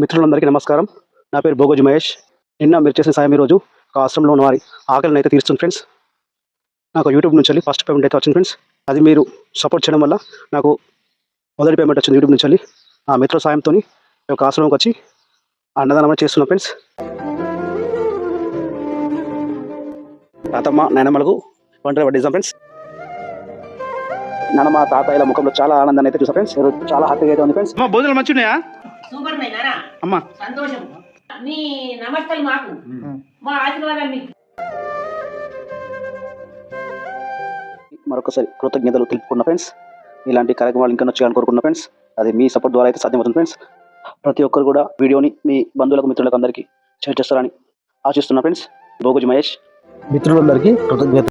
మిత్రులందరికీ నమస్కారం. నా పేరు భోగోజి మహేష్. నిన్న మీరు చేసిన సాయం ఈరోజు ఒక ఆశ్రమంలో ఉన్న వారి ఆకలిని అయితే తీరుస్తుంది ఫ్రెండ్స్. నాకు యూట్యూబ్ నుంచి వెళ్ళి ఫస్ట్ పేమెంట్ అయితే వచ్చింది ఫ్రెండ్స్. అది మీరు సపోర్ట్ చేయడం వల్ల నాకు మొదటి పేమెంట్ వచ్చింది యూట్యూబ్ నుంచి వెళ్ళి. ఆ మిత్రుల సాయంతో ఈ యొక్క ఆశ్రమంకి వచ్చి అన్నదానం అనేది చేస్తున్నాం ఫ్రెండ్స్. తాతమ్మ నాయనమ్మలకు ఒంటరి వడ్డిస్తాం ఫ్రెండ్స్. నాన్నమ్మ తాతయ్యల ముఖంలో చాలా ఆనందాన్ని అయితే చూసాం ఫ్రెండ్స్. ఈరోజు చాలా హ్యాపీగా అయితే ఉంది ఫ్రెండ్స్. భోజనాలు మంచి ఉన్నాయా? సూపర్ నైనా అమ్మా సంతోషం. మీ నమస్తలు మాకు, మా ఆశీర్వాదాలు మీకు. మరొకసారి కృతజ్ఞతలు తెలుపుకున్న ఫ్రెండ్స్. ఇలాంటి కార్యక్రమాలు ఇంకా చేయాలని కోరుకున్న ఫ్రెండ్స్. అది మీ సపోర్ట్ ద్వారా అయితే సాధ్యమవుతుంది ఫ్రెండ్స్. ప్రతి ఒక్కరు కూడా వీడియోని మీ బంధువులకు మిత్రులకు అందరికీ షేర్ చేస్తారని ఆశిస్తున్నా ఫ్రెండ్స్. భోగోజి మహేష్. మిత్రులందరికీ కృతజ్ఞత.